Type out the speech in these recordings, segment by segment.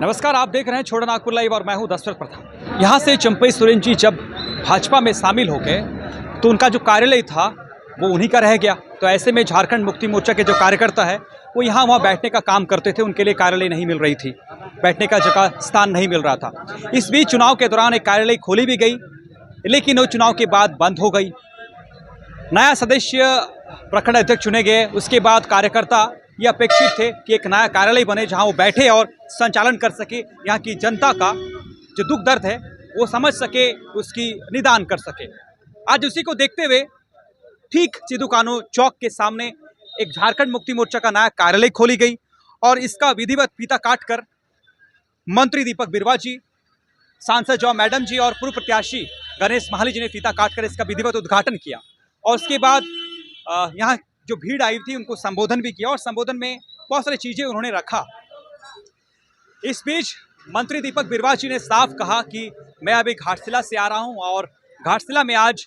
नमस्कार, आप देख रहे हैं छोटा नागपुर लाइव और मैं हूं दशरथ प्रधान। यहाँ से चंपई सोरेन जी जब भाजपा में शामिल हो गए तो उनका जो कार्यालय था वो उन्हीं का रह गया। तो ऐसे में झारखंड मुक्ति मोर्चा के जो कार्यकर्ता है वो यहाँ वहाँ बैठने का काम करते थे, उनके लिए कार्यालय नहीं मिल रही थी, बैठने का जगह स्थान नहीं मिल रहा था। इस बीच चुनाव के दौरान एक कार्यालय खोली भी गई, लेकिन वो चुनाव के बाद बंद हो गई। नया सदस्य प्रखंड अध्यक्ष चुने गए, उसके बाद कार्यकर्ता ये अपेक्षित थे कि एक नया कार्यालय बने जहां वो बैठे और संचालन कर सके, यहाँ की जनता का जो दुख दर्द है वो समझ सके, उसकी निदान कर सके। आज उसी को देखते हुए ठीक सिद्धू कान्हू चौक के सामने एक झारखंड मुक्ति मोर्चा का नया कार्यालय खोली गई और इसका विधिवत फीता काटकर मंत्री दीपक बिरुवा जी, सांसद जॉ मैडम जी और पूर्व प्रत्याशी गणेश महाली जी ने फीता काटकर इसका विधिवत उद्घाटन किया। और उसके बाद यहाँ जो भीड़ आई थी उनको संबोधन भी किया और संबोधन में बहुत सारी चीजें उन्होंने रखा। इस बीच मंत्री दीपक बिरुवा जी ने साफ कहा कि मैं अभी घाटशिला से आ रहा हूं और घाटशिला में आज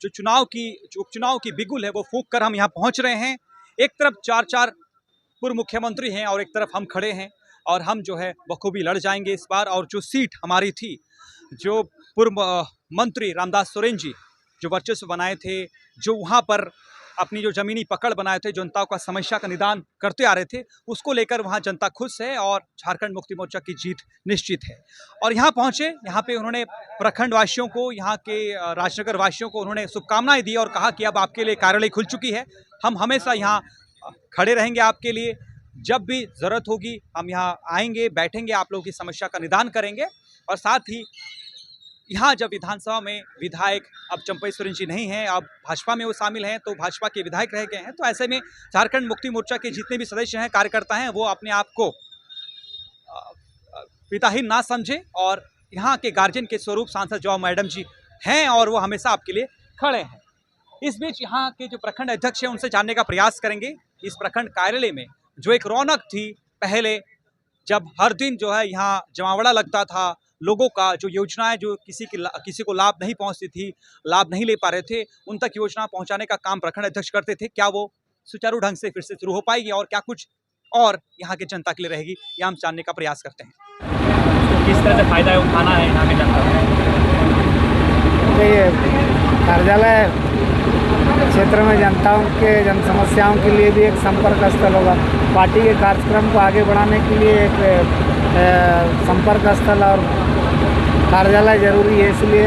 जो उपचुनाव की बिगुल है वो फूंक कर हम यहाँ पहुंच रहे हैं। एक तरफ चार पूर्व मुख्यमंत्री हैं और एक तरफ हम खड़े हैं और हम जो है बखूबी लड़ जाएंगे इस बार। और जो सीट हमारी थी, जो पूर्व मंत्री रामदास सोरेन जी जो वर्चस्व बनाए थे, जो वहाँ पर अपनी जो जमीनी पकड़ बनाए थे, जनता का समस्या का निदान करते आ रहे थे, उसको लेकर वहाँ जनता खुश है और झारखंड मुक्ति मोर्चा की जीत निश्चित है। और यहाँ पहुँचे, यहाँ पे उन्होंने प्रखंड वासियों को, यहाँ के राजनगर वासियों को उन्होंने शुभकामनाएं दी और कहा कि अब आपके लिए कार्यालय खुल चुकी है, हम हमेशा यहाँ खड़े रहेंगे आपके लिए, जब भी ज़रूरत होगी हम यहाँ आएंगे, बैठेंगे, आप लोगों की समस्या का निदान करेंगे। और साथ ही यहाँ जब विधानसभा में विधायक अब चंपई सोरेन जी नहीं हैं, अब भाजपा में वो शामिल हैं, तो भाजपा के विधायक रह गए हैं, तो ऐसे में झारखंड मुक्ति मोर्चा के जितने भी सदस्य हैं, कार्यकर्ता हैं, वो अपने आप को पिताहीन ना समझे और यहाँ के गार्जियन के स्वरूप सांसद जॉ मैडम जी हैं और वो हमेशा आपके लिए खड़े हैं। इस बीच यहाँ के जो प्रखंड अध्यक्ष हैं उनसे जानने का प्रयास करेंगे। इस प्रखंड कार्यालय में जो एक रौनक थी पहले, जब हर दिन जो है यहाँ जमावड़ा लगता था, लोगों का जो योजनाएं जो किसी को लाभ नहीं पहुंचती थी, लाभ नहीं ले पा रहे थे, उन तक योजना पहुंचाने का काम प्रखंड अध्यक्ष करते थे। क्या वो सुचारू ढंग से फिर से शुरू हो पाएगी और क्या कुछ और यहाँ के जनता के लिए रहेगी, यह हम जानने का प्रयास करते हैं। किस तरह से फायदा उठाना है यहाँ के जनता को? ये कार्यालय क्षेत्र में जनताओं के जन समस्याओं के लिए भी एक संपर्क स्थल होगा। पार्टी के कार्यक्रम को आगे बढ़ाने के लिए एक संपर्क स्थल और कार्यालय जरूरी है। इसलिए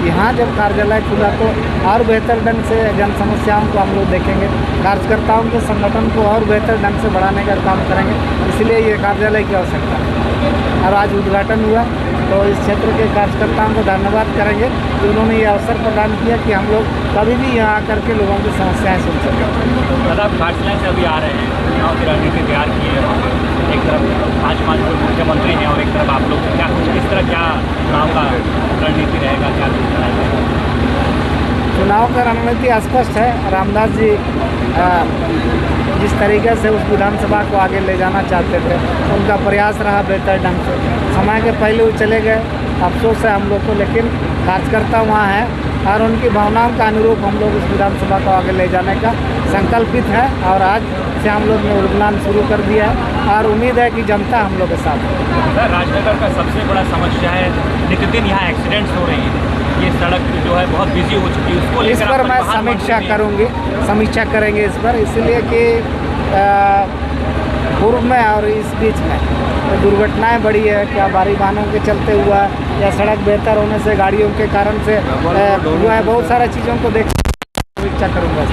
यहाँ जब कार्यालय खुला तो और बेहतर ढंग से जन समस्याओं को हम लोग देखेंगे, कार्यकर्ताओं के संगठन को और बेहतर ढंग से बढ़ाने का काम करेंगे। इसलिए ये कार्यालय की आवश्यकता है और आज उद्घाटन हुआ तो इस क्षेत्र के कार्यकर्ताओं को धन्यवाद करेंगे कि उन्होंने ये अवसर प्रदान किया कि हम लोग कभी भी यहाँ आकर के लोगों की समस्याएं सुन सकें। आप घाटशिला से अभी आ रहे हैं, यहाँ की रणनीति तैयार की है, एक तरफ भाजपा जो मुख्यमंत्री हैं और एक तरफ आप लोग, क्या कुछ किस तरह क्या चुनाव का रणनीति रहेगा, क्या चुनाव का रणनीति स्पष्ट है। रामदास जी जिस तरीके से उस विधानसभा को आगे ले जाना चाहते थे, उनका प्रयास रहा बेहतर ढंग से। समय के पहले वो चले गए, अफसोस है हम लोग को, लेकिन कार्यकर्ता वहाँ हैं और उनकी भावनाओं का अनुरूप हम लोग इस विधानसभा को आगे ले जाने का संकल्पित है। और आज से हम लोग ने उद्घाटन शुरू कर दिया है और उम्मीद है कि जनता हम लोग के साथ है। राजनगर का सबसे बड़ा समस्या है, नित्यदिन यहाँ एक्सीडेंट्स हो रही है, ये सड़क जो है बहुत बिजी हो चुकी है, उसको इस पर मैं समीक्षा करूंगी, समीक्षा करेंगे इस पर, इसलिए कि पूर्व में और इस बीच में तो दुर्घटनाएं बढ़ी है, क्या भारी वाहनों के चलते हुआ या सड़क बेहतर होने से, गाड़ियों के कारण से हुआ है, बहुत सारी चीज़ों को देख समीक्षा करूँगा।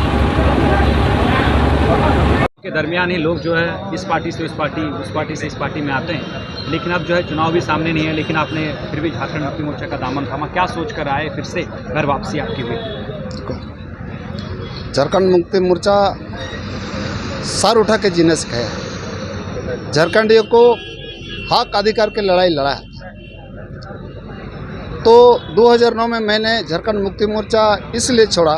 के दरमियान ही लोग जो है इस पार्टी से उस पार्टी, उस पार्टी से इस पार्टी में आते हैं, लेकिन अब जो है चुनाव भी सामने नहीं है, लेकिन आपने फिर भी झारखंड मुक्ति मोर्चा का दामन थामा, क्या सोच कर आए फिर से घर वापसी आपकी हुई? झारखंड मुक्ति मोर्चा सर उठा के जीने से है, झारखंडियों को हक अधिकार की लड़ाई लड़ा है। तो 2009 में मैंने झारखंड मुक्ति मोर्चा इसलिए छोड़ा,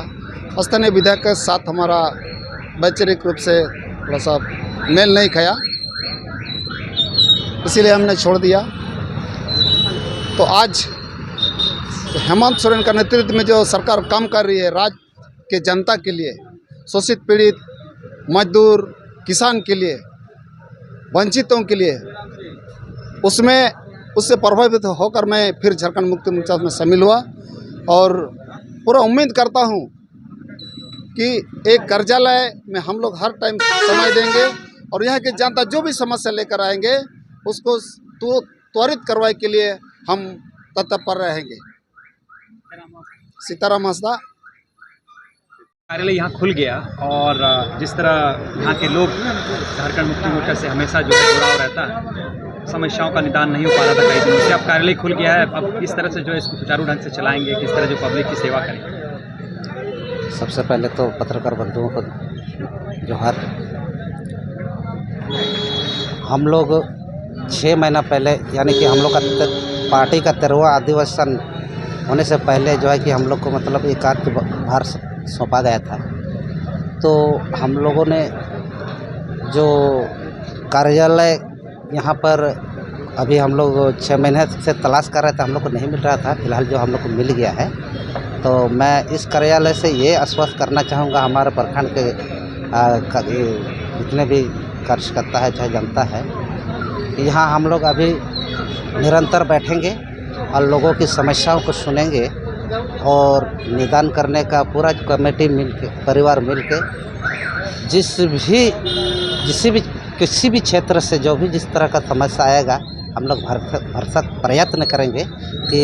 स्थानीय विधायक के साथ हमारा वैचारिक रूप से थोड़ा सा मेल नहीं खाया, इसीलिए हमने छोड़ दिया। तो आज हेमंत सोरेन का नेतृत्व में जो सरकार काम कर रही है राज्य के जनता के लिए, शोषित पीड़ित मजदूर किसान के लिए, वंचितों के लिए, उससे प्रभावित होकर मैं फिर झारखंड मुक्ति मोर्चा में शामिल हुआ और पूरा उम्मीद करता हूं कि एक कार्यालय में हम लोग हर टाइम समय देंगे और यहाँ की जनता जो भी समस्या लेकर आएंगे उसको त्वरित कार्रवाई के लिए हम तत्पर रहेंगे। सीताराम हंसदा। कार्यालय यहाँ खुल गया और जिस तरह यहाँ के लोग झारखंड मुक्ति मोर्चा से हमेशा जो है जुड़ाव रहता है, समस्याओं का निदान नहीं हो पा रहा था कई दिनों से, अब कार्यालय खुल गया है। अब किस तरह से जो है इसको सुचारू ढंग से चलाएंगे, किस तरह जो पब्लिक की सेवा करेंगे? सबसे पहले तो पत्रकार बंधुओं को जोहार। हम लोग 6 महीना पहले यानी कि हम लोग का पार्टी का 13वां अधिवेशन होने से पहले जो है कि हम लोग को मतलब एक कार्यभार सौंपा गया था। तो हम लोगों ने जो कार्यालय यहाँ पर अभी हम लोग 6 महीने से तलाश कर रहे थे, हम लोग को नहीं मिल रहा था। फिलहाल जो हम लोग को मिल गया है, तो मैं इस कार्यालय से ये आश्वस्त करना चाहूँगा हमारे प्रखंड के जितने भी कार्यकर्ता है चाहे जनता है कि यहाँ हम लोग अभी निरंतर बैठेंगे और लोगों की समस्याओं को सुनेंगे और निदान करने का पूरा कमेटी मिल के परिवार मिल के किसी भी क्षेत्र से जो भी जिस तरह का समस्या आएगा हम लोग भरसक प्रयत्न करेंगे कि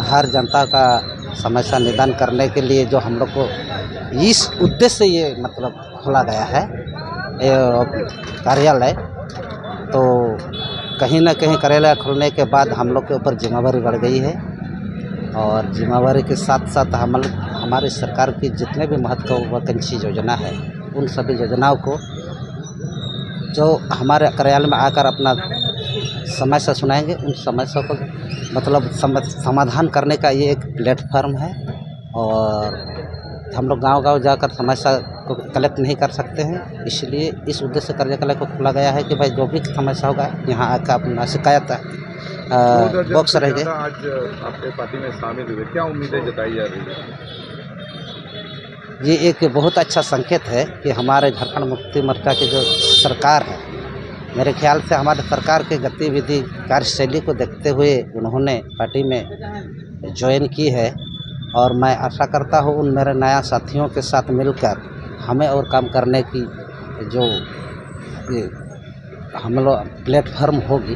हर जनता का समस्या निदान करने के लिए जो हम लोग को इस उद्देश्य से ये मतलब खोला गया है कार्यालय। तो कहीं ना कहीं कार्यालय खुलने के बाद हम लोग के ऊपर जिम्मेवारी बढ़ गई है और जिम्मेवारी के साथ साथ हमारी सरकार की जितने भी महत्वाकांक्षी योजना है उन सभी योजनाओं को जो हमारे कार्यालय में आकर अपना समस्या सुनाएंगे, उन समस्या को मतलब समाधान करने का ये एक प्लेटफॉर्म है। और हम लोग गांव-गांव जाकर समस्या को कलेक्ट नहीं कर सकते हैं, इसलिए इस उद्देश्य से कार्यालय को खोला गया है कि भाई जो भी समस्या होगा यहाँ आकर अपना शिकायत बॉक्स रहेंगे। आज आपके पार्टी में शामिल हुए, क्या उम्मीदें जताई जा रही है? ये एक बहुत अच्छा संकेत है कि हमारे झारखंड मुक्ति मोर्चा की जो सरकार है, मेरे ख्याल से हमारे सरकार की गतिविधि कार्यशैली को देखते हुए उन्होंने पार्टी में ज्वाइन की है और मैं आशा करता हूँ उन मेरे नया साथियों के साथ मिलकर हमें और काम करने की जो हम लोग प्लेटफॉर्म होगी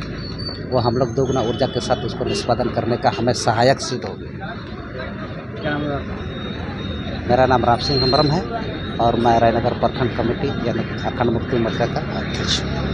वो हम लोग दोगुना ऊर्जा के साथ उसको निष्पादन करने का हमें सहायक सिद्ध होगी। क्या नाम है? मेरा नाम राम सिंह हमरम है और मैं रायनगर प्रखंड कमेटी यानी कि झारखंड मुक्ति मोर्चा का अध्यक्ष हूँ।